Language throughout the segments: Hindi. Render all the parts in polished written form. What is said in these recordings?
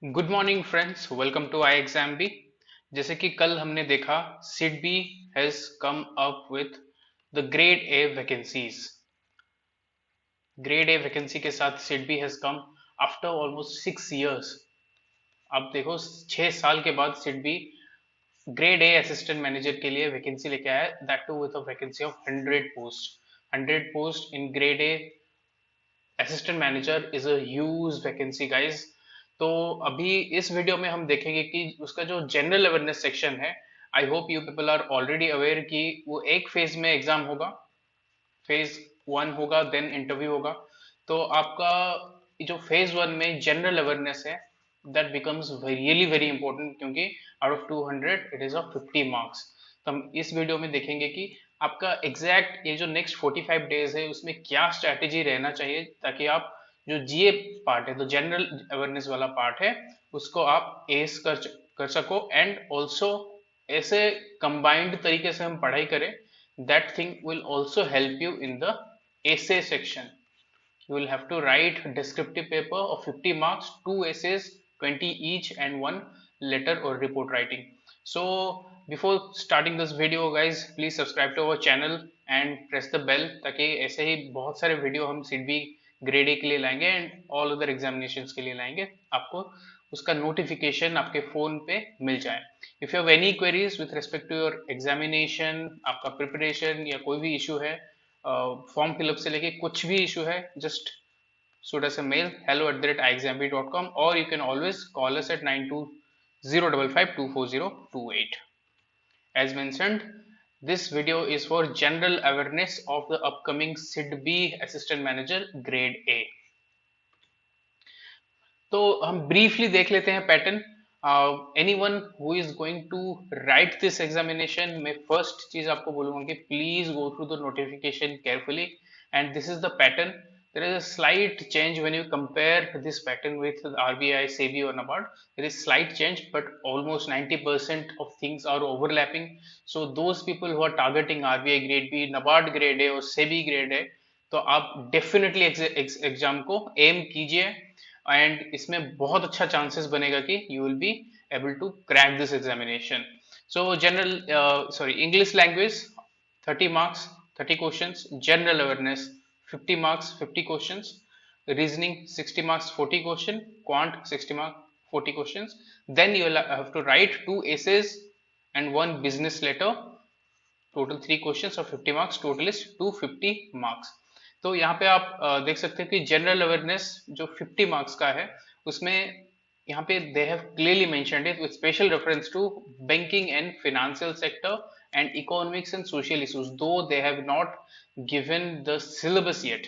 Good morning friends, welcome to I exam B. जैसे कि कल हमने देखा, SIDBI has come up with the grade A vacancies. Grade A vacancy के साथ SIDBI has come after almost 6 years। अब देखो, 6 साल के बाद SIDBI grade A assistant manager के लिए वैकेंसी लेके आया, that too with a vacancy of 100 post. 100 post in grade A assistant manager is a huge vacancy guys. तो अभी इस वीडियो में हम देखेंगे कि उसका जो जनरल अवेयरनेस सेक्शन है, I hope you people are already aware कि वो एक फेज में एग्जाम होगा। फेज वन होगा, देन इंटरव्यू होगा। तो आपका जो फेज वन में जनरल अवेयरनेस है, that becomes really very important, क्योंकि out of 200 it is of 50 marks. तो हम इस वीडियो में देखेंगे कि आपका एग्जैक्ट ये जो नेक्स्ट 45 डेज है उसमें क्या स्ट्रैटेजी रहना चाहिए, ताकि आप जो जीए पार्ट है, तो जनरल अवेयरनेस वाला पार्ट है, उसको आप एस कर सको। एंड ऑल्सो ऐसे कंबाइंड तरीके से हम पढ़ाई करें, that thing will also help you in the essay section. You will have to write descriptive paper of 50 marks, two essays, 20 each, and one letter or report writing. So before starting this video guys, please subscribe to our channel and press the bell, ताकि ऐसे ही बहुत सारे वीडियो हम सीडबी ग्रेड ए के लिए लाएंगे एंड ऑल अदर एग्जामिनेशंस के लिए लाएंगे, आपको उसका नोटिफिकेशन आपके फोन पे मिल जाए। If you have any queries with respect to your examination, आपका प्रिपरेशन या कोई भी इशू है, फॉर्म फिलअप से लेके कुछ भी इशू है, just shoot us a mail hello@iexamb.com, or you can always call us at 9205524028. As mentioned, this video is for general awareness of the upcoming SIDB Assistant Manager Grade A. तो हम ब्रीफली देख लेते हैं pattern. Any one who is going to write this examination, मैं फर्स्ट चीज आपको बोलूंगा कि please go through the notification carefully, and this is the pattern. There is a slight change when you compare this pattern with RBI, SEBI और NABARD. There is slight change, but almost 90% of things are overlapping. So those people who are targeting RBI grade B, NABARD grade A और सेबी ग्रेड ए, तो आप डेफिनेटली एग्जाम को एम कीजिए, एंड इसमें बहुत अच्छा चांसेस बनेगा कि you will be able to crack this examination. So general sorry English language 30 marks, 30 questions. General awareness 50 marks, 50 questions. Reasoning 60 marks, 40 question. Quant 60 marks, 40 questions. Then you have to write 2 essays and 1 business letter, total 3 question और 50 मार्क्स, टोटल इज 250 मार्क्स। तो यहाँ पे आप देख सकते हैं कि जनरल अवेयरनेस जो 50 मार्क्स का है, उसमें यहाँ पे they have clearly mentioned it with special reference to banking and financial sector and economics and social issues, though they have not given the syllabus yet.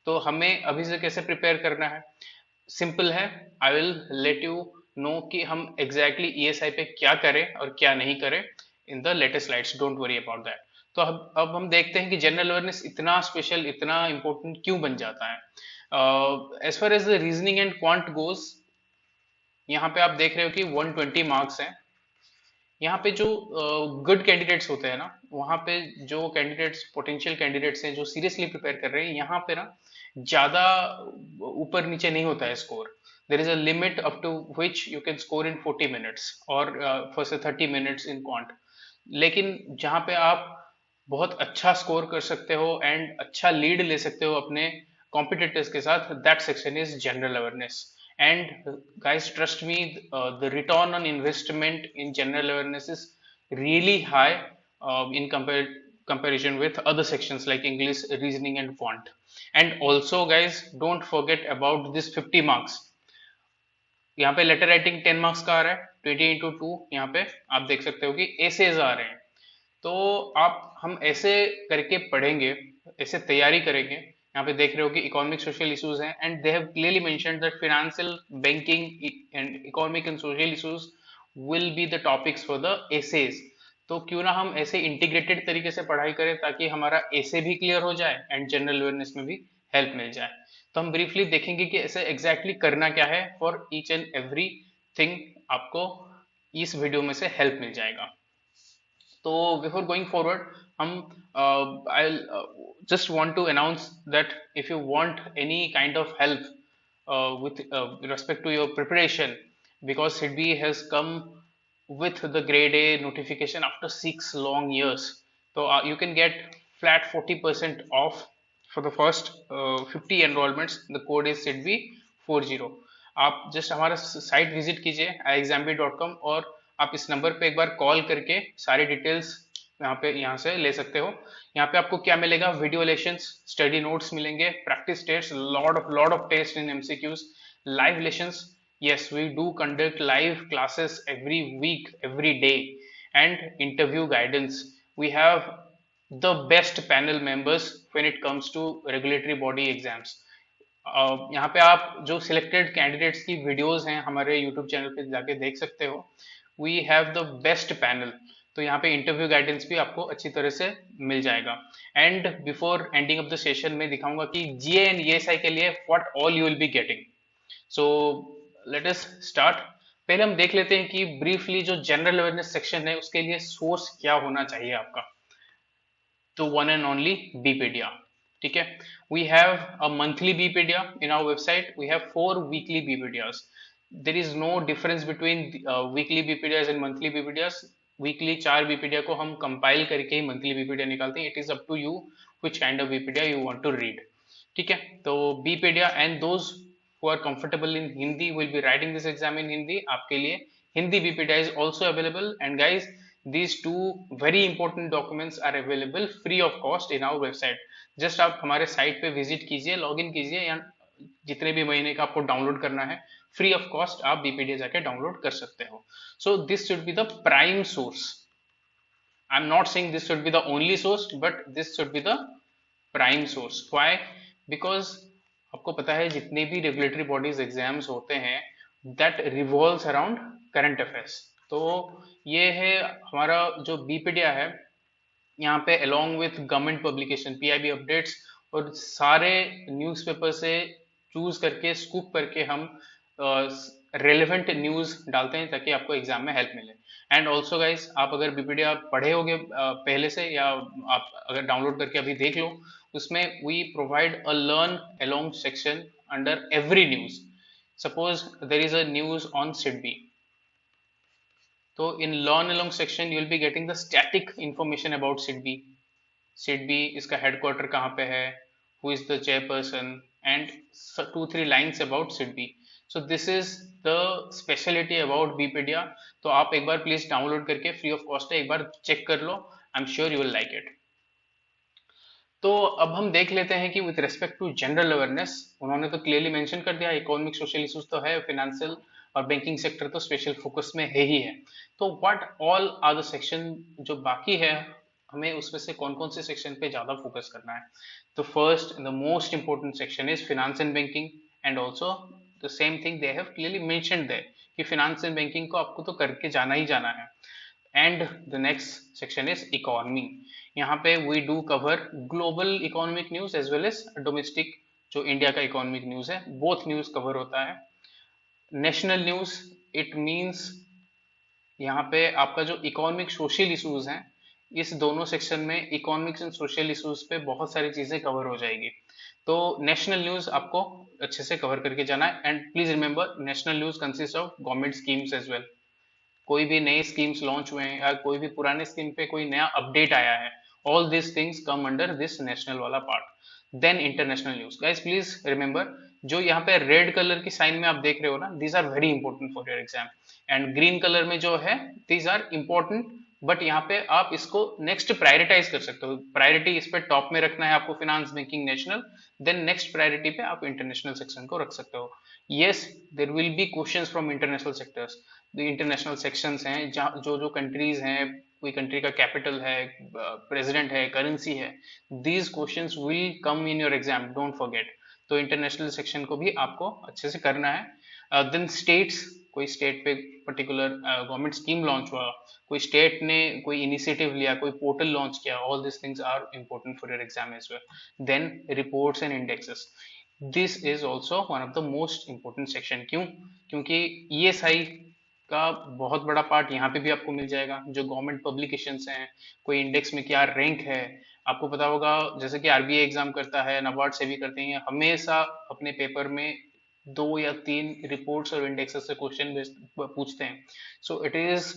तो हमें अभी से कैसे प्रिपेयर करना है, सिंपल है। I will let you know कि हम एग्जैक्टली ईएसआई पे क्या करें और क्या नहीं करें in the latest slides, don't worry about that. तो अब हम देखते हैं कि जनरल अवेयरनेस इतना स्पेशल, इतना इंपॉर्टेंट क्यों बन जाता है। As far as the reasoning and quant goes, यहाँ पे आप देख रहे हो कि 120 मार्क्स हैं। यहाँ पे जो गुड कैंडिडेट्स होते हैं ना, वहाँ पे जो कैंडिडेट्स, पोटेंशियल कैंडिडेट्स हैं जो सीरियसली प्रिपेयर कर रहे हैं, यहाँ पे ना ज्यादा ऊपर नीचे नहीं होता है score. There is a limit up to which you can score in 40 minutes और फर्स्ट 30 minutes इन क्वांट। लेकिन जहाँ पे आप बहुत अच्छा स्कोर कर सकते हो एंड अच्छा लीड ले सकते हो अपने कॉम्पिटिटर्स के साथ, that section is general awareness. And guys, trust me, the return on investment in general awareness is really high in comparison with other sections like English, reasoning and quant. And also guys, don't forget about this 50 marks। यहाँ पे लेटर राइटिंग 10 मार्क्स का आ रहा है, 20 into 2। यहाँ पे आप देख सकते हो कि एसेज आ रहे हैं। तो आप हम ऐसे करके पढ़ेंगे, ऐसे तैयारी करेंगे। यहाँ पे देख रहे हो कि इकोनॉमिक सोशल इश्यूज हैं, and they have clearly mentioned that financial, banking and economic and social issues will be the topics for the essays. तो क्यों ना हम ऐसे इंटीग्रेटेड तरीके से पढ़ाई करें, ताकि हमारा एसे भी क्लियर हो जाए एंड जनरल अवेयरनेस में भी हेल्प मिल जाए। तो हम ब्रीफली देखेंगे कि ऐसे एग्जैक्टली करना क्या है for each and every thing, आपको इस वीडियो में से हेल्प मिल जाएगा। तो बिफोर गोइंग फॉरवर्ड, हम I just want to announce that if you want any kind of help with respect to your preparation, because SIDBI has come with the grade A notification after 6 long years. So you can get flat 40% off for the first 50 enrollments. The code is SIDBI 40. आप जस्ट हमारा साइट विजिट कीजिए iexambit.com और आप इस नंबर पे एक बार कॉल करके सारी डिटेल्स यहाँ से ले सकते हो। यहाँ पे आपको क्या मिलेगा, वीडियो लेशंस, स्टडी नोट्स मिलेंगे, practice test, lot of test in MCQs, live lessons. Yes, we do conduct live classes every week, every day, and interview guidance. We have the best panel members when it comes to regulatory body exams. यहाँ पे आप जो सिलेक्टेड कैंडिडेट्स की वीडियोस हैं हमारे यूट्यूब चैनल पे जाके देख सकते हो। We have the best panel. तो यहाँ पे इंटरव्यू गाइडेंस भी आपको अच्छी तरह से मिल जाएगा। And before ending of the session में दिखाऊंगा कि जीए एंड ईएसआई के लिए what all you will be getting. So let us start. पहले हम देख लेते हैं कि ब्रीफली जो जनरल अवेयरनेस सेक्शन है उसके लिए सोर्स क्या होना चाहिए आपका। तो वन एंड ओनली बीपीडिया, ठीक है। We have a monthly BPedia in our website, we have 4 weekly BPedias. There is no difference between weekly BPedias and monthly BPedias. Weekly 4 BPedia को हम कंपाइल करके ही मंथली बीपीडिया निकालते हैं। It is up to you which kind of BPedia you want to read, ठीक है। तो BPedia and those who are comfortable in Hindi will be writing this exam in Hindi। आपके लिए Hindi BPDA is also available, and guys these two very important documents are available free of cost in our website। just आप हमारे साइट पे विजिट कीजिए, लॉगिन कीजिए, या जितने भी महीने का आपको डाउनलोड करना है फ्री ऑफ कॉस्ट आप बीपीडीए जाके डाउनलोड कर सकते हो। So this should be the prime source. I am not saying this should be the only source, but this should be the prime source. Why? Because आपको पता है जितने भी रेगुलेटरी बॉडीज एग्जाम्स होते हैं that revolves around current affairs. तो ये है हमारा जो बीपीडिया है, यहाँ पे along with government publication PIB updates और सारे न्यूज़पेपर से चूज करके स्कूप करके हम रेलेवेंट न्यूज डालते हैं ताकि आपको एग्जाम में हेल्प मिले। एंड ऑल्सो गाइज आप अगर बीपीडिया पढ़े होगे पहले से, या आप अगर डाउनलोड करके अभी देख लो, उसमें we provide a learn along section under every news. Suppose there is a news on SIDBI, तो in learn along section you will be getting the static information about SIDBI. SIDBI इसका हेडक्वार्टर कहाँ पे है, who is the chairperson, and 2-3 lines about SIDBI. So this is the speciality about BPedia. तो आप एक बार प्लीज डाउनलोड करके फ्री ऑफ कॉस्ट है एक बार चेक कर लो। I am sure you will like it. तो अब हम देख लेते हैं कि with respect to general awareness उन्होंने तो क्लियरली मेंशन कर दिया, इकोनॉमिक सोशल इश्यूज तो है, फाइनेंशियल और बैंकिंग सेक्टर तो स्पेशल फोकस में है ही है। तो what all are the section जो बाकी है, हमें उसमें से कौन कौन से सेक्शन पे ज्यादा फोकस करना है। तो first the most important section is finance and banking, and also the same thing they have clearly mentioned there कि फिनेंस एंड बैंकिंग को आपको तो करके जाना ही जाना है। And the next section is economy. यहाँ पे we do cover global economic news as well as domestic जो इंडिया का इकोनॉमिक न्यूज है, बोथ न्यूज कवर होता है। नेशनल न्यूज इट मींस यहाँ पे आपका जो इकोनॉमिक सोशल इश्यूज हैं, इस दोनों सेक्शन में इकोनॉमिक्स एंड सोशल इश्यूज पे बहुत सारी चीजें कवर हो जाएगी। तो नेशनल न्यूज आपको अच्छे से कवर करके जाना है। And please remember national news consist of government schemes as well. कोई भी नए स्कीम्स लॉन्च हुए हैं या कोई भी पुराने स्कीम पे कोई नया अपडेट आया है, all this things come under this national वाला part. Then international news. Guys please remember जो यहाँ पे रेड कलर की साइन में आप देख रहे हो ना, these are very important for your exam. And green colour में जो है दीज आर इंपॉर्टेंट, बट यहाँ पे आप इसको नेक्स्ट प्रायोरिटाइज कर सकते हो। प्रायोरिटी इस पे टॉप में रखना है आपको, finance banking national, then next priority पे आप इंटरनेशनल सेक्शन को रख सकते हो। Yes there will be questions from international sectors. International sections हैं जो जो कंट्रीज हैं, कोई कंट्री का कैपिटल है, प्रेसिडेंट है, करेंसी है, these questions will come in your exam, don't forget. तो इंटरनेशनल सेक्शन को भी आपको अच्छे से करना है। देन स्टेट्स, कोई स्टेट पे पर्टिकुलर गवर्नमेंट स्कीम लॉन्च हुआ, कोई स्टेट ने कोई इनिशिएटिव लिया, कोई पोर्टल लॉन्च किया, all this things are important for your exam as well. Then reports and indexes, this is also one of the most important section. क्यों? क्योंकि ईएसआई का बहुत बड़ा पार्ट यहाँ पे भी आपको मिल जाएगा। जो गवर्नमेंट पब्लिकेशंस हैं, कोई इंडेक्स में क्या रैंक है, आपको पता होगा जैसे कि आरबीआई एग्जाम करता है, नाबार्ड से भी करते हैं, हमेशा अपने पेपर में दो या तीन रिपोर्ट्स और इंडेक्सेस से क्वेश्चन पूछते हैं। सो इट इज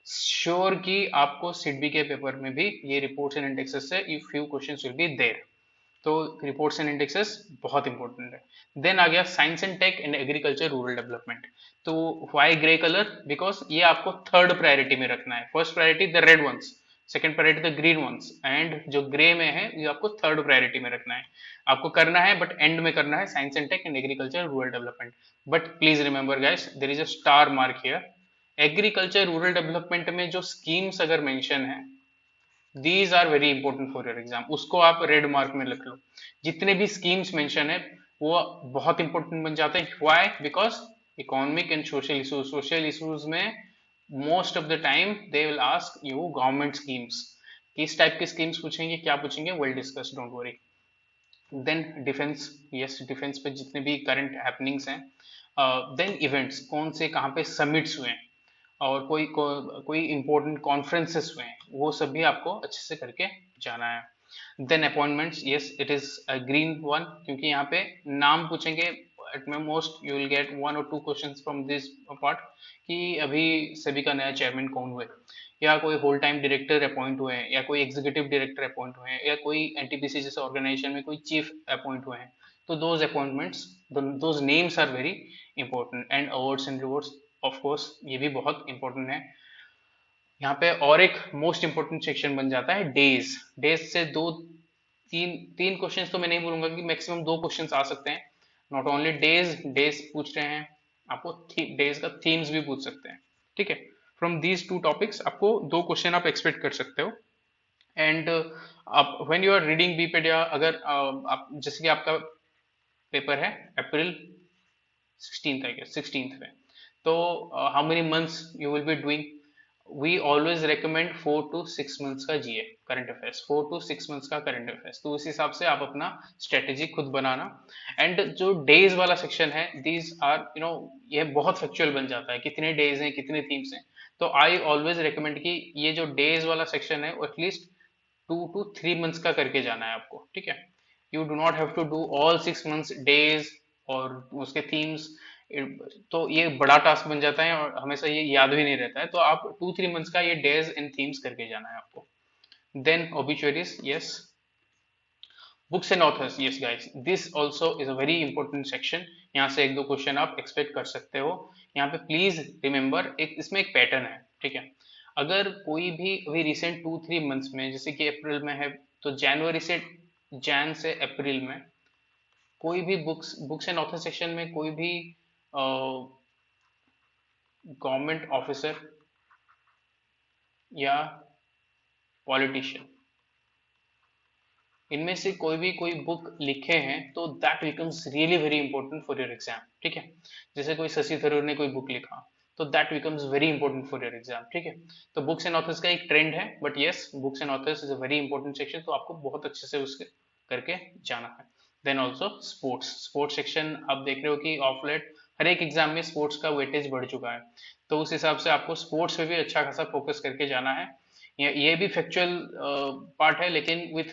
श्योर कि आपको सिडबी के पेपर में भी ये रिपोर्ट्स एंड इंडेक्सेस से few questions will be there. तो रिपोर्ट्स एंड इंडेक्सेस बहुत इंपॉर्टेंट है। देन आ गया science and tech and agriculture rural development. तो व्हाई ग्रे कलर? बिकॉज ये आपको थर्ड प्रायोरिटी में रखना है। First priority the red ones, second priority the green ones, and जो ग्रे में है ये आपको थर्ड प्रायोरिटी में रखना है। आपको करना है बट एंड में करना है, science and tech and agriculture rural development. But please remember guys, there is a star mark here. Agriculture rural development में जो स्कीम्स अगर मेंशन है, these are very important for your exam, उसको आप रेड मार्क में लिख लो। जितने भी स्कीम्स मेंशन है वो बहुत इंपॉर्टेंट बन जाते हैं। Why? Because economic and social issues में most of the time they will ask you government schemes. किस टाइप के स्कीम्स पूछेंगे, क्या पूछेंगे, well discuss, don't worry. Then defence, yes defence पे जितने भी करंट हैपनिंग्स हैं। देन इवेंट्स, कौन से कहाँ पे समिट्स हुए हैं और कोई इंपॉर्टेंट कॉन्फ्रेंसेस हुए हैं, वो सब भी आपको अच्छे से करके जाना है। Then appointments, yes it is a green one, क्योंकि यहाँ पे नाम पूछेंगे। At most you will get one और two questions from this part कि अभी सभी का नया चेयरमैन कौन हुए, या कोई होल टाइम डायरेक्टर अपॉइंट हुए हैं, या कोई एग्जीक्यूटिव डायरेक्टर अपॉइंट हुए हैं, या कोई एनटीपीसी जैसे ऑर्गेनाइजेशन में कोई चीफ अपॉइंट हुए हैं। तो those appointments, those names are very important. And awards and rewards, of course ये भी बहुत इंपॉर्टेंट है। यहाँ पे और एक मोस्ट इंपॉर्टेंट सेक्शन बन जाता है डेज। डेज से दो तीन तीन क्वेश्चंस तो मैं नहीं बोलूंगा कि मैक्सिमम दो क्वेश्चंस आ सकते हैं। नॉट ओनली डेज, डेज पूछ रहे हैं आपको, डेज का थीम्स भी पूछ सकते हैं। ठीक है, फ्रॉम दीज टू टॉपिक्स आपको दो क्वेश्चन आप एक्सपेक्ट कर सकते हो। एंड आप व्हेन यू आर रीडिंग बीपेडिया, अगर आप जैसे कि आपका पेपर है अप्रैल 16th, I guess 16th में, तो how many months you will be doing? We always recommend 4 to 6 months का GA current affairs, 4 to 6 months का करंट अफेयर्स। तो उस हिसाब से आप अपना स्ट्रेटेजी खुद बनाना। एंड जो डेज वाला सेक्शन है, दीज आर ये बहुत फैक्चुअल बन जाता है, कितने डेज हैं, कितने थीम्स हैं। तो आई ऑलवेज रिकमेंड कि ये जो डेज वाला सेक्शन है वो एटलीस्ट 2 to 3 months का करके जाना है आपको। ठीक है, you do not have to do all 6 months days और उसके थीम्स। तो ये बड़ा टास्क बन जाता है और हमेशा ये याद भी नहीं रहता है। तो आप 2 3 months का ये डेज एंड थीम्स करके जाना है आपको। Then obituaries, yes books and authors, yes guys this also is a very important section. यहाँ से एक दो क्वेश्चन आप एक्सपेक्ट कर सकते हो। यहाँ पे प्लीज रिमेंबर, एक इसमें एक पैटर्न है। ठीक है, अगर कोई भी अभी रिसेंट 2 3 months में, जैसे कि अप्रैल में है, तो जनवरी से जैन से अप्रैल में कोई भी बुक्स एंड ऑथर सेक्शन में कोई भी गवर्नमेंट ऑफिसर या पॉलिटिशियन, इनमें से कोई भी कोई बुक लिखे हैं, तो that becomes really very important for your exam. ठीक है, जैसे कोई शशि थरूर ने कोई बुक लिखा, तो that becomes very important for your exam. ठीक है, तो बुक्स एंड ऑथर्स का एक ट्रेंड है, but yes books and authors is a very important section, तो आपको बहुत अच्छे से उसके करके जाना है। Then also sports, sports section आप देख रहे हो कि ऑफ लेट हर एक एग्जाम में स्पोर्ट्स का वेटेज बढ़ चुका है। तो उस हिसाब से आपको स्पोर्ट्स पे भी अच्छा खासा फोकस करके जाना है। ये भी फैक्चुअल पार्ट है, लेकिन with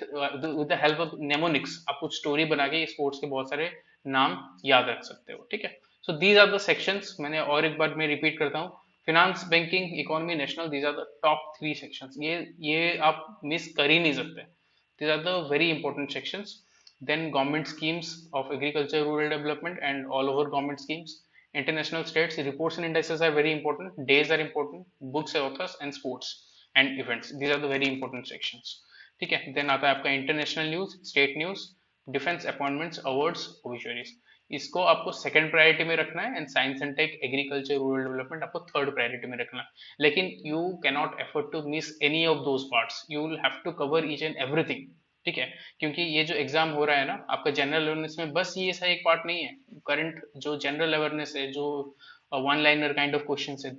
the help of mnemonics आप कुछ स्टोरी बना के स्पोर्ट्स के बहुत सारे नाम याद रख सकते हो। ठीक है, so these are the sections. मैंने और एक बार मैं रिपीट करता हूँ, finance, banking, economy, national, these are the top 3 sections. ये आप मिस कर ही नहीं सकते। These are the very important sections. Then government schemes of agriculture rural development and all over government schemes, international states, reports and indices are very important, days are important, books, authors and sports and events, these are the very important sections। ठीक है, देन आता है आपका international news, state news, defence, appointments, awards, obituaries. इसको आपको सेकंड प्रायोरिटी में रखना है। And science and tech, agriculture, rural development आपको थर्ड प्रायोरिटी में रखना है। लेकिन you can not afford to miss any of those parts, you will have to cover each and everything. ठीक है, क्योंकि ये जो एग्जाम हो रहा है ना आपका जनरल अवेयरनेस में, बस ये ऐसा एक पार्ट नहीं है। करंट जो जनरल अवेयरनेस है, जो one liner kind of question है,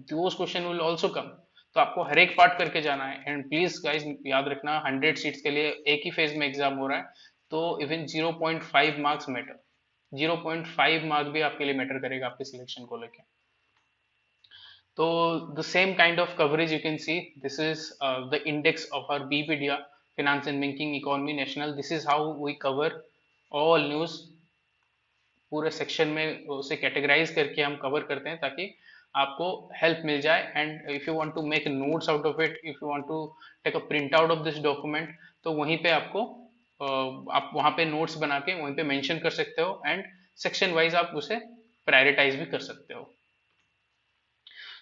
those question will also come. तो आपको हर एक पार्ट करके जाना है। एंड प्लीज गाइज याद रखना, 100 सीट्स के लिए एक ही फेज में एग्जाम हो रहा है, तो इवन 0.5 मार्क्स मैटर, 0.5 मार्क भी आपके लिए मैटर करेगा आपके सिलेक्शन को लेके। तो the same kind of coverage you can see, this is the index of our BPedia, finance and banking, economy, national. This is how we cover all news पूरे सेक्शन में उसे कैटेगराइज करके हम कवर करते हैं ताकि आपको हेल्प मिल जाए। And if you want to make notes out of it, if you want to take a print out of this document, तो वहीं पे आपको आप वहां पे नोट्स बना के वहीं पे मेंशन कर सकते हो एंड सेक्शन वाइज आप उसे प्रायोरिटाइज भी कर सकते हो।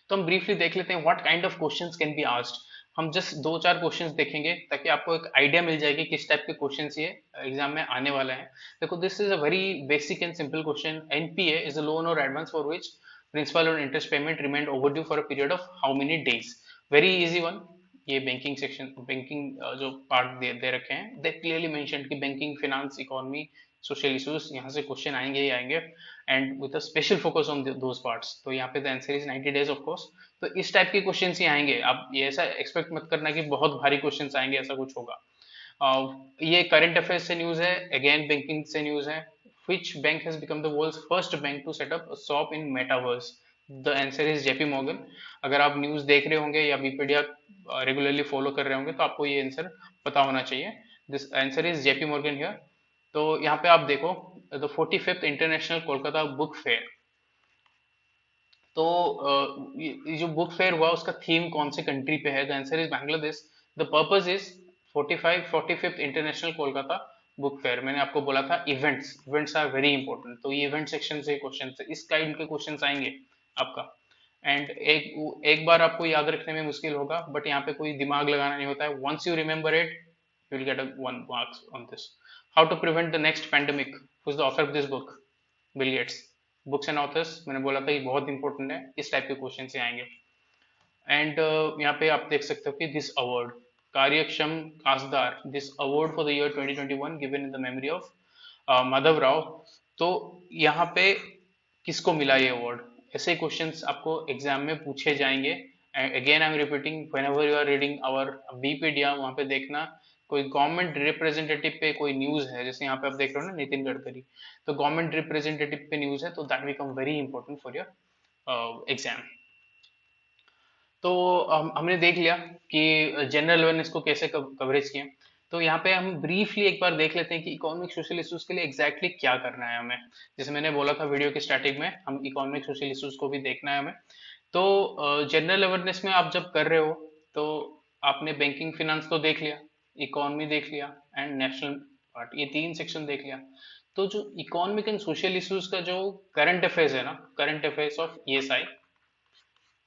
तो हम ब्रीफली देख लेते हैं what kind of questions can be asked. हम जस्ट दो चार क्वेश्चंस देखेंगे ताकि आपको एक आइडिया मिल जाएगी किस टाइप के क्वेश्चंस ये एग्जाम में आने वाला है। देखो, this is a very basic and simple question. NPA is a loan और एडवांस फॉर विच प्रिंसिपल और interest payment remain overdue for a period of how many days. Very easy one. ये बैंकिंग सेक्शन, बैंकिंग जो पार्ट दे रखे हैं, दे क्लियरली मेंशन कि banking, finance, economy, social issues, यहाँ से क्वेश्चन आएंगे ही आएंगे and with a special focus on those parts. तो यहाँ पे the answer is 90 days of course. तो इस टाइप के क्वेश्चंस ही आएंगे। आप ये ऐसा एक्सपेक्ट मत करना कि बहुत भारी क्वेश्चंस आएंगे, ऐसा कुछ होगा। ये करंट अफेयर्स से न्यूज है, अगेन बैंकिंग से न्यूज है। Which bank has become the world's first bank to set up a shop in metaverse? The answer is JP Morgan। अगर आप न्यूज देख रहे होंगे या बीपीडिया रेगुलरली फॉलो कर रहे होंगे तो आपको ये आंसर पता होना चाहिए। This answer is JP Morgan here. तो यहाँ पे आप देखो, the 45th international Kolkata book fair. तो ये जो बुक फेयर हुआ उसका थीम कौन से कंट्री पे है? The answer is Bangladesh. The purpose is 45th international Kolkata book fair. मैंने आपको बोला था events, events are very important. तो ये इवेंट सेक्शन से क्वेश्चन, इस काइंड के क्वेश्चन आएंगे आपका। एंड एक बार आपको याद रखने में मुश्किल होगा, बट यहाँ पे कोई दिमाग लगाना नहीं होता है। Once you remember it, you will get a 1 marks on this. How to prevent the next pandemic? Who is the author of this book? Bill Gates. Books and authors मैंने बोला था ये बहुत इंपॉर्टेंट है, इस टाइप के क्वेश्चन से आएंगे। एंड यहाँ पे आप देख सकते हो कि दिस अवार्ड, कार्यक्षम खासदार, this award for the year 2021 given in the memory of Madhav Rao. तो यहाँ पे किसको मिला ये अवार्ड? ऐसे क्वेश्चंस आपको एग्जाम में पूछे जाएंगे। Again I am repeating, whenever you are reading our बीपीडिया, वहां पे देखना कोई गवर्नमेंट रिप्रेजेंटेटिव पे कोई न्यूज है, जैसे यहाँ पे आप देख रहे हो ना नितिन गडकरी, तो गवर्नमेंट रिप्रेजेंटेटिव पे न्यूज है, तो that become very important for your exam. तो हमने देख लिया कि जनरल अवेयरनेस को कैसे कवरेज किया। तो यहाँ पे हम ब्रीफली एक बार देख लेते हैं कि इकोनॉमिक सोशल इश्यूज के लिए एग्जैक्टली क्या करना है हमें। जैसे मैंने बोला था वीडियो के स्टार्टिंग में, हम इकोनॉमिक सोशल इश्यूज को भी देखना है हमें। तो जनरल अवेयरनेस में आप जब कर रहे हो तो आपने बैंकिंग फाइनेंस तो देख लिया, इकोनॉमी देख लिया एंड नेशनल पार्ट, ये तीन सेक्शन देख लिया। तो जो इकोनॉमिक एंड सोशल इश्यूज का जो करंट अफेयर्स है ना, current affairs of ESI,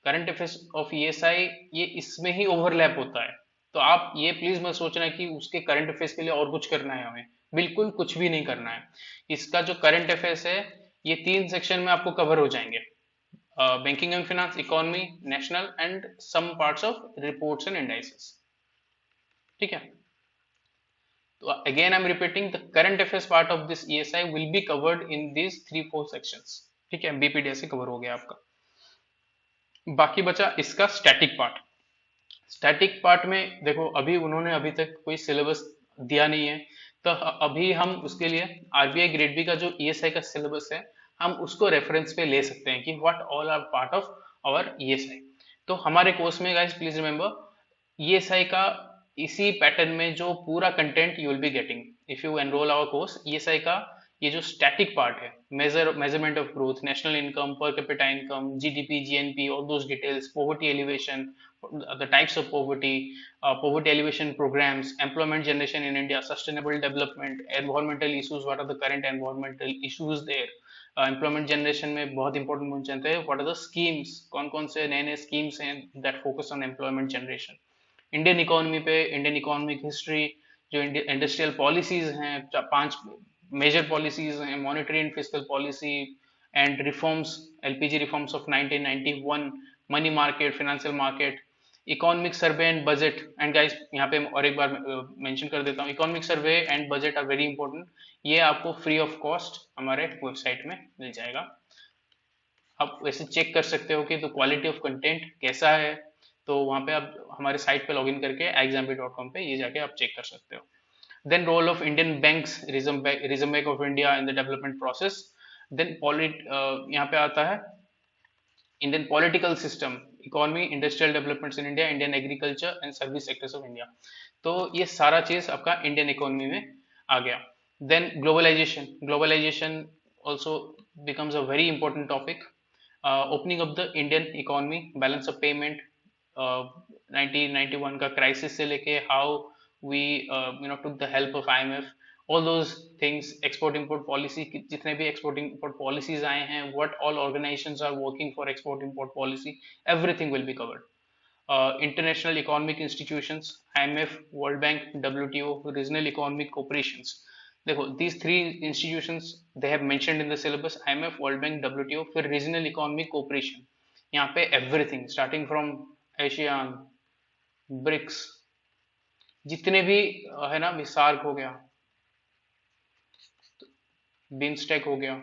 current affairs of ESI, ये इसमें ही ओवरलैप होता है। तो आप ये प्लीज मत सोचना कि उसके करंट अफेयर्स के लिए और कुछ करना है हमें, बिल्कुल कुछ भी नहीं करना है। इसका जो करंट अफेयर्स है ये तीन सेक्शन में आपको कवर हो जाएंगे, banking and finance, economy, national and some parts of reports and indices. ठीक है। तो again I am repeating, the current affairs part of this ESI will be covered in this 3-4 sections. ठीक है, बीपीडीएस से कवर हो गया आपका। बाकी बचा इसका स्टैटिक पार्ट। स्टैटिक पार्ट में देखो, अभी उन्होंने अभी तक कोई सिलेबस दिया नहीं है, तो अभी हम उसके लिए आरबीआई ग्रेड बी का जो ईएसआई का सिलेबस है, हम उसको रेफरेंस पे ले सकते हैं कि what all are part of our ESI. तो हमारे कोर्स में गाइस प्लीज रिमेंबर, ईएसआई का इसी पैटर्न में जो पूरा content you will be getting if you enrol our course. ESI का ये जो स्टैटिक पार्ट है, measurement of growth, national income, per capita income, GDP, GNP, all those details, poverty alleviation, the types of poverty, poverty elevation programs, employment generation in India, sustainable development, environmental issues, what are the current environmental issues there, employment generation में बहुत इंपॉर्टेंट पूछ जाते हैं, व्हाट आर द स्कीम्स, कौन कौन से नए नए स्कीम्स हैं that focus on employment generation. Indian economy पे, इंडियन इकोनॉमिक हिस्ट्री, जो इंडस्ट्रियल पॉलिसीज हैं, 5 मेजर पॉलिसीज हैं, monetary and fiscal policy and reforms, LPG reforms of 1991, money market, financial market, economic survey and budget. And guys यहाँ पे और एक बार मेंशन कर देता हूँ, economic survey and budget are very important. ये आपको फ्री ऑफ कॉस्ट हमारे वेबसाइट में मिल जाएगा। आप वैसे चेक कर सकते हो कि तो क्वालिटी ऑफ कंटेंट कैसा है, तो वहाँ पे आप हमारे साइट पे लॉगिन करके example.com पे ये जाके आप चेक कर सकते हो। Then role of Indian banks, Reserve Bank of India in the development process. Then यहाँ पे आता है Indian political system, economy, industrial developments in India, Indian agriculture and service sectors of India. तो ये सारा चीज आपका इंडियन इकोनॉमी में आ गया। Then globalisation, globalisation also becomes a very important topic. Opening up the Indian economy, balance of payment, 1991 का crisis से लेके how we took the help of IMF, all those things, export import policy, जितने भी export import policies आए हैं, what all organizations are working for export import policy, everything will be covered. International economic institutions, IMF, World Bank, WTO, regional economic cooperations. देखो, these three institutions they have mentioned in the syllabus: IMF, World Bank, WTO, फिर regional economic cooperation. यहाँ पे everything starting from ASEAN, BRICS, जितने भी है ना, सार्क हो गया, बिम्स्टेक हो गया,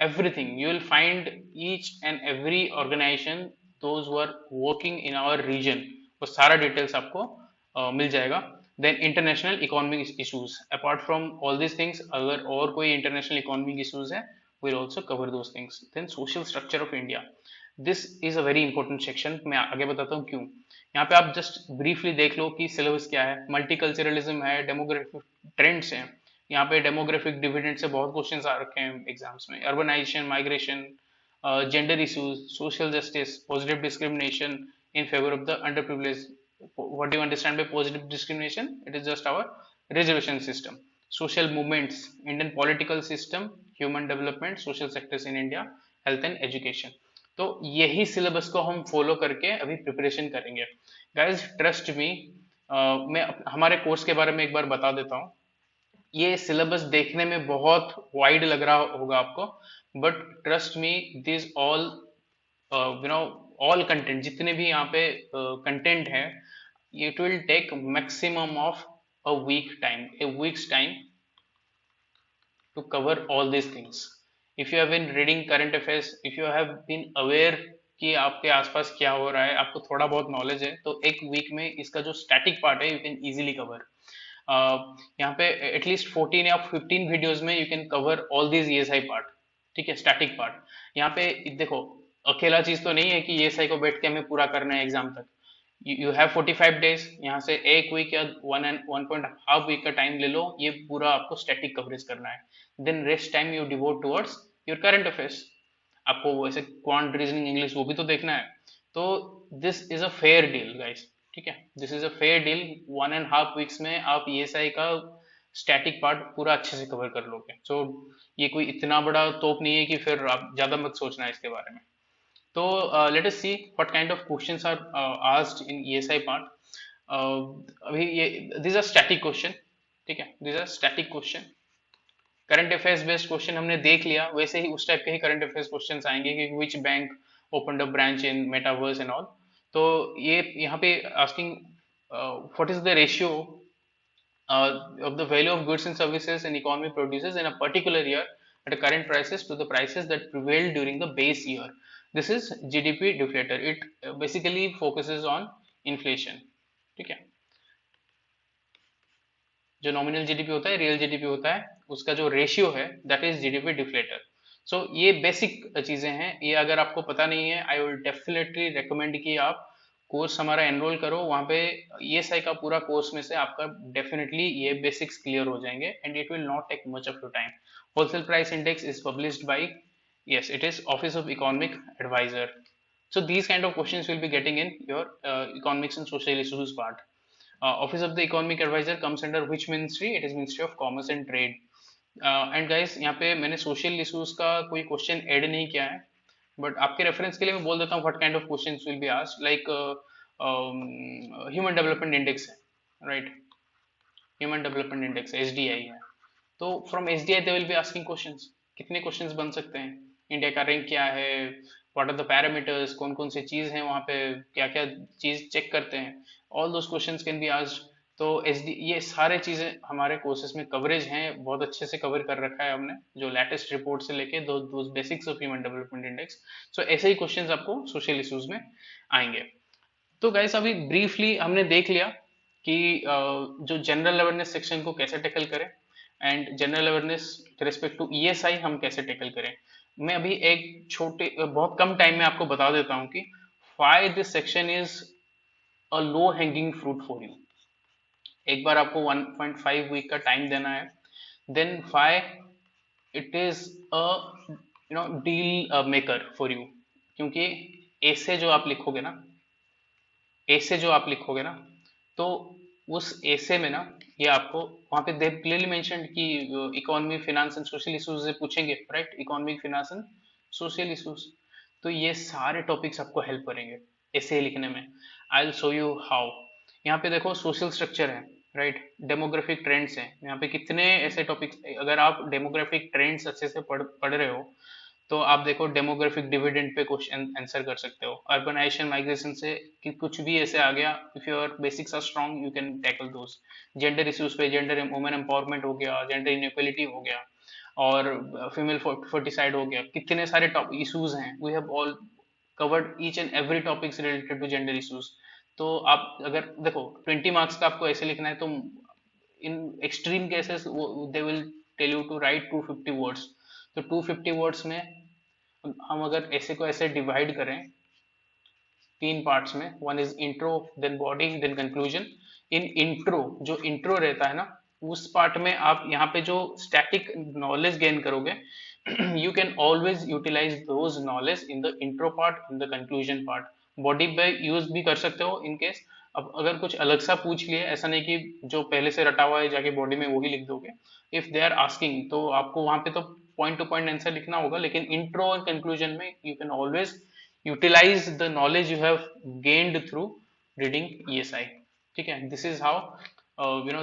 everything you will find, each and every organization those who are working in our region, वो सारा डिटेल्स आपको मिल जाएगा. Then international economic issues, apart from all this things, अगर और कोई इंटरनेशनल इकोनॉमिक इश्यूज है, will also cover those things. Then social structure of India, this is a very important section. मैं आगे बताता हूँ क्यों. यहाँ पे आप जस्ट ब्रीफली देख लो कि सिलेबस क्या है. मल्टीकल्चरलिज्म है, डेमोग्राफिक ट्रेंड्स हैं. यहाँ पे डेमोग्राफिक डिविडेंड से बहुत क्वेश्चंस आ रखे हैं एग्जाम्स में. Urbanisation, migration, gender issues, social justice, positive discrimination in favour of the under privilege. what do you understand by positive discrimination? It is just our reservation system. Social movements, Indian political system, human development, social sectors in India, health and education. तो यही सिलेबस को हम फॉलो करके अभी प्रिपरेशन करेंगे. गाइज ट्रस्ट मी, मैं हमारे कोर्स के बारे में एक बार बता देता हूँ. ये सिलेबस देखने में बहुत वाइड लग रहा होगा आपको, but trust me, this all all content, जितने भी यहाँ पे कंटेंट है, it will take maximum of a week's time to cover all these things. If you have been reading current affairs, if you have been aware कि आपके आसपास क्या हो रहा है, आपको थोड़ा बहुत नॉलेज है, तो एक वीक में इसका जो स्टैटिक पार्ट है यू कैन इजीली कवर. यहाँ पे एटलीस्ट 14 या 15 वीडियोस में you can cover all this ESI part. ठीक है, स्टैटिक पार्ट. यहाँ पे देखो, अकेला चीज तो नहीं है कि ईएसआई को बैठ के हमें पूरा करना है एग्जाम तक. यू हैव 45 डेज, यहाँ से एक वीक या 1.5 वीक का टाइम ले लो, ये पूरा आपको स्टैटिक कवरेज करना है. Then rest time you devote towards your current affairs. आपको वैसे क्वांट, रीजनिंग, इंग्लिश वो भी तो देखना है. तो this is a fair deal guys. ठीक है, this is a fair deal. 1.5 weeks में आप ईएसआई का स्टैटिक पार्ट पूरा अच्छे से कवर कर लोगे. सो ये कोई इतना बड़ा तोप नहीं है कि फिर आप ज्यादा मत सोचना है इसके बारे में. So let us see what kind of questions are asked in ESI part. अभी ये these are static question. ठीक है, these are static question. Current affairs based question हमने देख लिया, वैसे ही उस टाइप के ही करंट अफेयर्स क्वेश्चंस आएंगे कि which bank opened a branch in metaverse and all. तो ये यहाँ पे asking what is the ratio of the value of goods and services an economy produces in a particular year at a current prices to the prices that prevailed during the base year. This is GDP deflator. It basically focuses on inflation. ठीक है, जो नॉमिनल जीडीपी होता है, रियल जीडीपी होता है, उसका जो रेशियो है दैट इज जीडीपी डिफ्लेटर. सो ये बेसिक चीजें हैं. ये अगर आपको पता नहीं है, आई विल डेफिनेटली रिकमेंड कि आप कोर्स हमारा एनरोल करो. वहाँ पे ईएसआई का पूरा कोर्स में से आपका डेफिनेटली ये बेसिक्स क्लियर हो जाएंगे and it will not take much of your time. Wholesale price index is published by, yes, it is Office of Economic Advisor. So these kind of questions will be getting in your economics and social issues part. Office of the Economic Advisor comes under which ministry? It is Ministry of Commerce and Trade. And guys, यहाँ पे मैंने सोशल इश्यूज का कोई क्वेश्चन ऐड नहीं किया है, बट आपके रेफरेंस के लिए मैं बोल देता हूँ what kind of questions will be asked. Like human development index है, right? Human development index HDI है. तो from HDI they will be asking questions. कितने क्वेश्चंस बन सकते हैं? इंडिया का रैंक क्या है, व्हाट आर द पैरामीटर्स, कौन कौन सी चीज है वहाँ पे, क्या क्या चीज चेक करते हैं, all those questions can be asked. तो एचडी, ये सारे चीजें हमारे कोर्सेज में कवरेज हैं, बहुत अच्छे से कवर कर रखा है हमने, जो लेटेस्ट रिपोर्ट से लेके दो basics of human development index. So ऐसे ही क्वेश्चंस आपको सोशल इश्यूज में आएंगे. तो गाइस, अभी ब्रीफली हमने देख लिया कि जो जनरल अवेयरनेस सेक्शन को कैसे टैकल करें and general awareness respect to ESI हम कैसे टैकल करें. मैं अभी एक छोटे बहुत कम टाइम में आपको बता देता हूं कि why this section is a low hanging fruit for you. एक बार आपको 1.5 वीक का टाइम देना है. Then why it is a deal maker for you, क्योंकि ऐसे जो आप लिखोगे ना, ऐसे जो आप लिखोगे ना, तो उस ऐसे में ना ये आपको वहां पे दे क्लियरली मेंशन कि economy finance and social issues से पूछेंगे, right, economic finance and social issues. तो ये सारे टॉपिक्स आपको हेल्प करेंगे ऐसे लिखने में। I will show you how. यहाँ पे देखो सोशल स्ट्रक्चर है, राइट, डेमोग्राफिक ट्रेंड्स हैं, यहाँ पे कितने ऐसे टॉपिक्स, अगर आप डेमोग्राफिक ट्रेंड्स अच्छे से पढ़ रहे हो तो आप देखो demographic dividend pay question answer कर सकते हो। अर्बनाइजेशन माइग्रेशन से कि कुछ भी ऐसे आ गया, if your basics are strong you can tackle those. Gender issues पे जेंडर वुमेन एम्पावरमेंट हो गया, जेंडर इनइक्वालिटी हो गया, और फीमेल फर्टिसाइड हो गया, कितने सारे टॉप इश्यूज हैं, we have all covered each and every topics related to gender issues. तो आप अगर देखो 20 मार्क्स का आपको ऐसे लिखना है, तो in extreme cases they will tell you to write 250 words. तो 250 वर्ड्स में हम अगर ऐसे को ऐसे डिवाइड करें तीन पार्ट्स में, one is intro, then body, then conclusion. In intro, जो इंट्रो रहता है ना, उस पार्ट में आप यहाँ पे जो स्टैटिक नॉलेज गेन करोगे you can always utilise those knowledge in the intro part, in the conclusion part. Body पे यूज भी कर सकते हो इन केस। अब अगर कुछ अलग सा पूछ लिए, ऐसा नहीं कि जो पहले से रटा हुआ है जाके बॉडी में वही लिख दोगे। इफ दे आर आस्किंग तो आपको वहां पे तो पॉइंट टू पॉइंट आंसर लिखना होगा, लेकिन इंट्रो और कंक्लूजन में you can always utilize the knowledge you have gained through reading ESI. ठीक है, this is how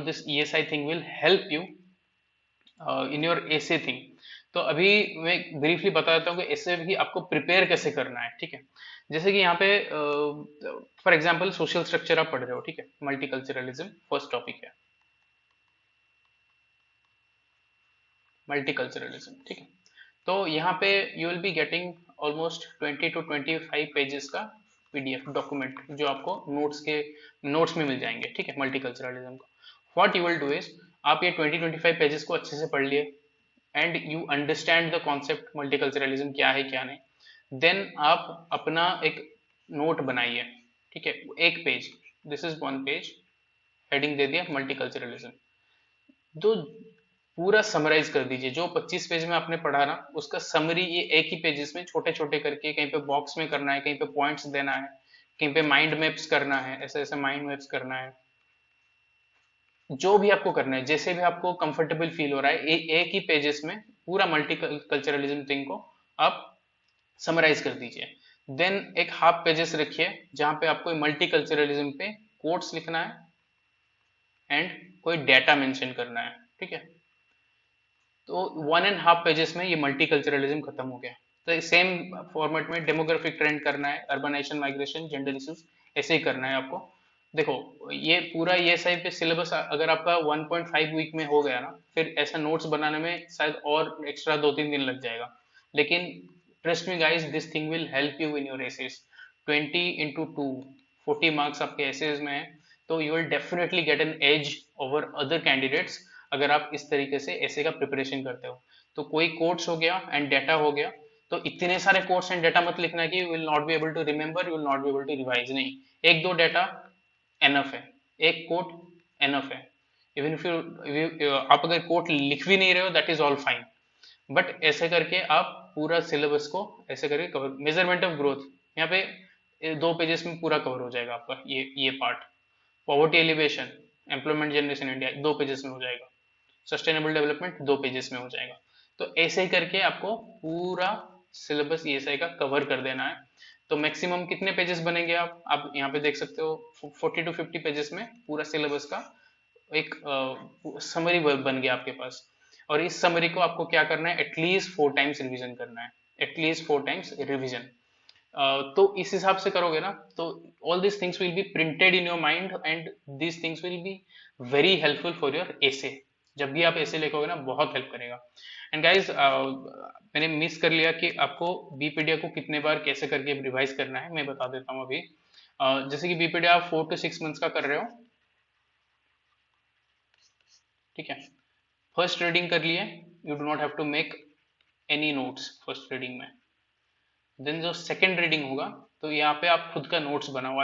this ESI thing will help you in your essay thing. तो अभी मैं ब्रीफली बता देता हूँ कि ऐसे भी आपको प्रिपेयर कैसे करना है। ठीक है, जैसे कि यहाँ पे फॉर एग्जांपल सोशल स्ट्रक्चर आप पढ़ रहे हो, ठीक है, मल्टीकल्चरलिज्म फर्स्ट टॉपिक है, मल्टीकल्चरलिज्म, ठीक है। तो यहाँ पे you will be getting almost 20 to 25 pages का पीडीएफ डॉक्यूमेंट जो आपको नोट्स में मिल जाएंगे, ठीक है, मल्टीकल्चरलिज्म का। What you will do is, आप ये 20-25 पेजेस को अच्छे से पढ़ लिए and you understand the concept multiculturalism क्या है क्या नहीं। देन आप अपना एक नोट बनाइए, ठीक है, एक page, this is one page, heading दे दिया मल्टीकल्चरलिज्म। तो पूरा समराइज कर दीजिए जो 25 पेज में आपने पढ़ा ना, उसका समरी ये एक ही पेजेस में छोटे छोटे करके कहीं पे बॉक्स में करना है, कहीं पे पॉइंट्स देना है, कहीं पे माइंड मैप्स करना है, ऐसे ऐसे माइंड मैप्स करना है, जो भी आपको करना है, जैसे भी आपको कंफर्टेबल फील हो रहा है, एक ही पेजेस में पूरा मल्टीकल्चरलिज्म थिंग को आप समराइज कर दीजिए। देन एक हाफ पेजेस रखिए जहां पे आपको मल्टीकल्चरलिज्म पे कोट्स लिखना है एंड कोई डेटा मेंशन करना है, ठीक है। तो 1.5 पेजेस में ये मल्टीकल्चरलिज्म खत्म हो गया। तो सेम फॉर्मेट में डेमोग्राफिक ट्रेंड करना है, अर्बनाइजेशन, माइग्रेशन, जेंडर इश्यूज, ऐसे ही करना है आपको। देखो ये पूरा ये सही पे सिलेबस अगर आपका 1.5 वीक में हो गया ना, फिर ऐसा नोट्स बनाने में शायद और एक्स्ट्रा 2-3 दिन लग जाएगा, लेकिन trust me guys, this thing will help you in your essays. 20 into 2, 40 marks आपके एसेज में है, तो you will definitely get an edge over other candidates अगर आप इस तरीके से ऐसे का प्रिपरेशन करते हो। तो कोई कोर्स हो गया एंड डेटा हो गया, तो इतने सारे कोर्स एंड डेटा मत लिखना कि you will not be able to remember, you will not be able to revise, नहीं, एक दो डेटा एनफ है, एक कोट एनफ है। इवन इफ यू आप अगर कोट लिख भी नहीं रहे हो that is all fine, but ऐसे करके आप पूरा सिलेबस को ऐसे करके कवर। मेजरमेंट ऑफ ग्रोथ यहाँ पे 2 पेजेस में पूरा कवर हो जाएगा आपका ये part. Poverty alleviation, employment generation India 2 pages में हो जाएगा। सस्टेनेबल डेवलपमेंट 2 पेजेस में हो जाएगा। तो ऐसे ही करके आपको पूरा सिलेबस ईएसआई का कवर कर देना है। तो मैक्सिमम कितने पेजेस बनेंगे आप यहाँ पे देख सकते हो, 40 to 50 पेजेस में पूरा सिलेबस का एक समरी बन गया आपके पास। और इस समरी को आपको क्या करना है, एटलीस्ट 4 टाइम्स रिविजन करना है, एटलीस्ट 4 टाइम्स रिविजन। तो इस हिसाब से करोगे ना, तो all this things will be printed in your mind and this things will be very helpful for your एसे। जब भी आप ऐसे लिखोगे ना, बहुत हेल्प करेगा। एंड गाइज मैंने मिस कर लिया कि आपको बीपीडिया को कितने बार कैसे करके रिवाइज करना है, मैं बता देता हूँ अभी। जैसे कि बीपीडिया आप 4 to 6 मंथ्स का कर रहे हो, ठीक है, फर्स्ट रीडिंग कर लिए, you do not have to make any notes first reading में। देन जो सेकेंड रीडिंग होगा, तो यहाँ पे आप खुद का नोट्स बनाओ।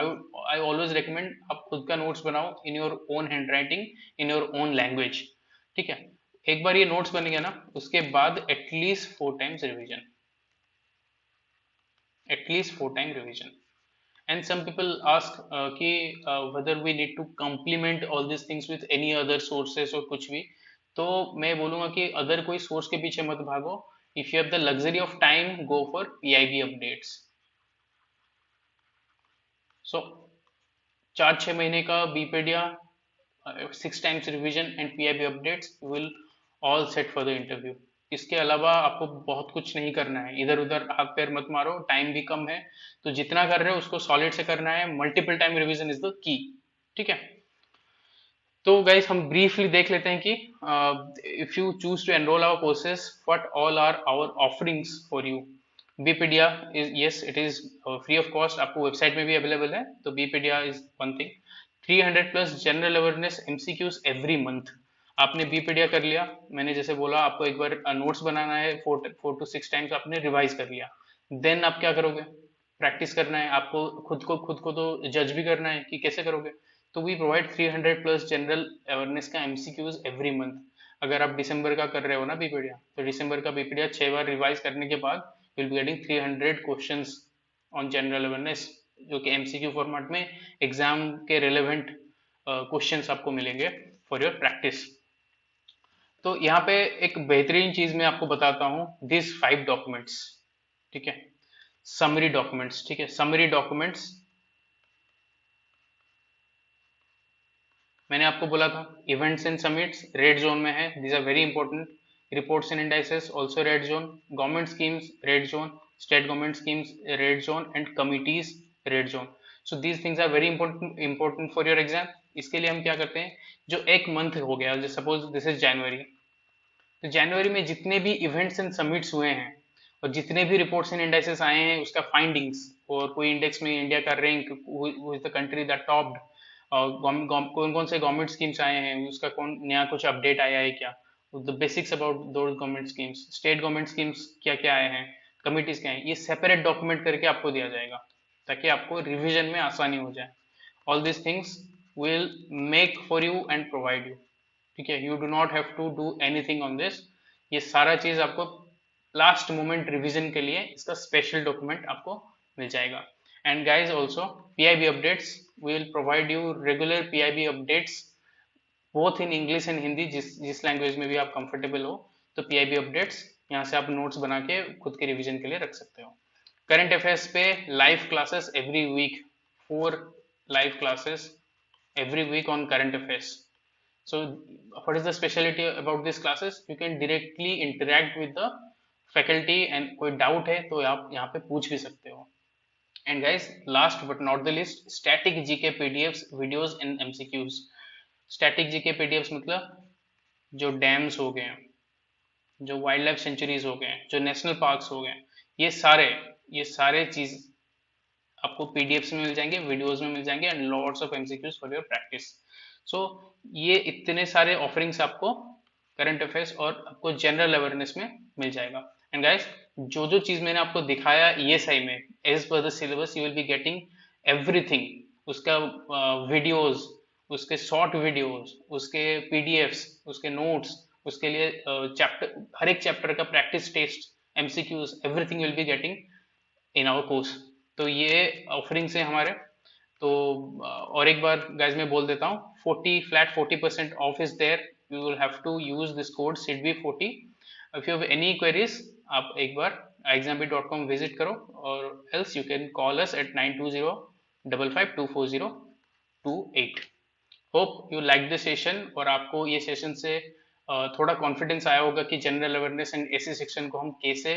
आई ऑलवेज रिकमेंड आप खुद का नोट्स बनाओ in your own hand writing, in your own language, ठीक है। एक बार ये नोट्स बन गया ना, उसके बाद at least 4 times revision, at least 4 time revision. And some people ask कि whether we need to complement all these things with any other sources और कुछ भी. तो मैं बोलूँगा कि अगर कोई सोर्स के पीछे मत भागो. If you have the luxury of time, go for PIB updates. So 4-6 महीने का बीपेडिया, 6 times revision and PIB updates will all set for the interview. इसके अलावा आपको बहुत कुछ नहीं करना है, इधर उधर हाथ पैर मत मारो, टाइम भी कम है. तो जितना कर रहे हो उसको सॉलिड से करना है. Multiple time revision is the key. ठीक है. तो गाइस हम ब्रीफली देख लेते हैं कि if you choose to enroll our courses, what all are our offerings for you. बीपीडिया is, yes it is free of cost, आपको वेबसाइट में भी अवेलेबल है. तो बीपीडिया is one thing. 300 plus general awareness MCQs every month. आपने बीपीडिया कर लिया, मैंने जैसे बोला आपको एक बार नोट्स बनाना है, 4 to 6 टाइम्स आपने रिवाइज कर लिया. देन आप क्या करोगे? प्रैक्टिस करना है आपको, खुद को तो जज भी करना है कि कैसे करोगे. तो we provide 300 plus general awareness का एमसीक्यूज एवरी मंथ. अगर आप दिसंबर का कर रहे हो ना बीपीडिया, तो दिसंबर का बीपीडिया 6 बार रिवाइज करने के बाद will be getting 300 questions on general awareness, जो कि एमसीक्यू फॉर्मेट में एग्जाम के रिलेवेंट क्वेश्चंस आपको मिलेंगे फॉर योर प्रैक्टिस. तो यहाँ पे एक बेहतरीन चीज मैं आपको बताता हूँ, दिस 5 डॉक्यूमेंट्स. ठीक है, समरी डॉक्यूमेंट्स. ठीक है, समरी डॉक्यूमेंट्स मैंने आपको बोला था. Events and summits red zone में है, these are very important. Reports and indices also red zone. Government schemes red zone, state government schemes red zone and committees red zone. So these things are very important for your exam. इसके लिए हम क्या करते हैं, जो एक मंथ हो गया, सपोज दिस इज जनवरी, तो जनवरी में जितने भी इवेंट्स एंड समिट्स हुए हैं और जितने भी रिपोर्ट्स एंड इंडाइसेस आए हैं उसका फाइंडिंग्स, और कोई इंडेक्स में इंडिया का rank, who is the country that topped, कौन कौन से गवर्नमेंट स्कीम्स आए हैं, उसका कौन नया कुछ अपडेट आया है क्या, the basics about those government schemes, state government schemes क्या क्या आए हैं, कमिटीज क्या है, ये सेपरेट डॉक्यूमेंट करके आपको दिया जाएगा ताकि आपको रिविजन में आसानी हो जाए. All this things will make for you and provide you. ठीक है, you do not have to do anything on this. ये सारा चीज आपको लास्ट मोमेंट रिवीजन के लिए इसका स्पेशल डॉक्यूमेंट आपको मिल जाएगा. And guys also PIB updates, we will provide you regular PIB updates both in English and Hindi, जिस लैंग्वेज में भी आप कंफर्टेबल हो. तो PIB अपडेट्स यहाँ से आप नोट्स बना के खुद के रिवीजन के लिए रख सकते हो. करंट अफेयर्स पे live classes every week, 4 live classes every week on current affairs. So what is the specialty about these classes? You can directly interact with the faculty and कोई doubt है तो आप यहाँ पे पूछ भी सकते हो. And guys, last but not the least, static GK PDFs, videos and MCQs. Static GK PDFs मतलब जो डैम्स हो गए, जो वाइल्ड लाइफ सेंचुरीज हो गए, जो नेशनल पार्क्स हो गए, ये सारे चीज आपको पीडीएफ्स में मिल जाएंगे, वीडियोस में मिल जाएंगे and lots of MCQs for your practice. So ये इतने सारे ऑफरिंग्स आपको करंट अफेयर्स और आपको जनरल अवेयरनेस में मिल जाएगा. एंड गाइस, जो जो चीज मैंने आपको दिखाया ESI में as per the syllabus, you will be getting everything. उसका वीडियोस, उसके शॉर्ट वीडियोस, उसके पीडीएफ्स, उसके नोट्स, उसके लिए चैप्टर, हर एक चैप्टर का practice test, MCQs, everything will be getting in our course. तो ये ऑफरिंग्स है हमारे. तो और एक बार गाइज मैं बोल देता हूँ, 40% off is there. You will have to use this code SIDBI40. If you have any queries, आप एक बार exambit.com विजिट करो, और else you can call us at 9205524028. Hope you like this session, और आपको ये सेशन से थोड़ा कॉन्फिडेंस आया होगा कि जनरल अवेयरनेस एंड ऐसे सेक्शन को हम कैसे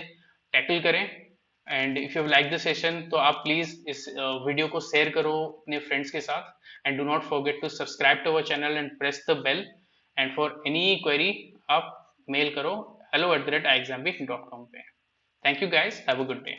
टैकल करें. And if you like the session तो आप प्लीज इस वीडियो को शेयर करो अपने फ्रेंड्स के साथ. And do not forget to subscribe to our channel and press the bell. And for any query आप मेल करो hello@exambit.com पे. Thank you guys, have a good day.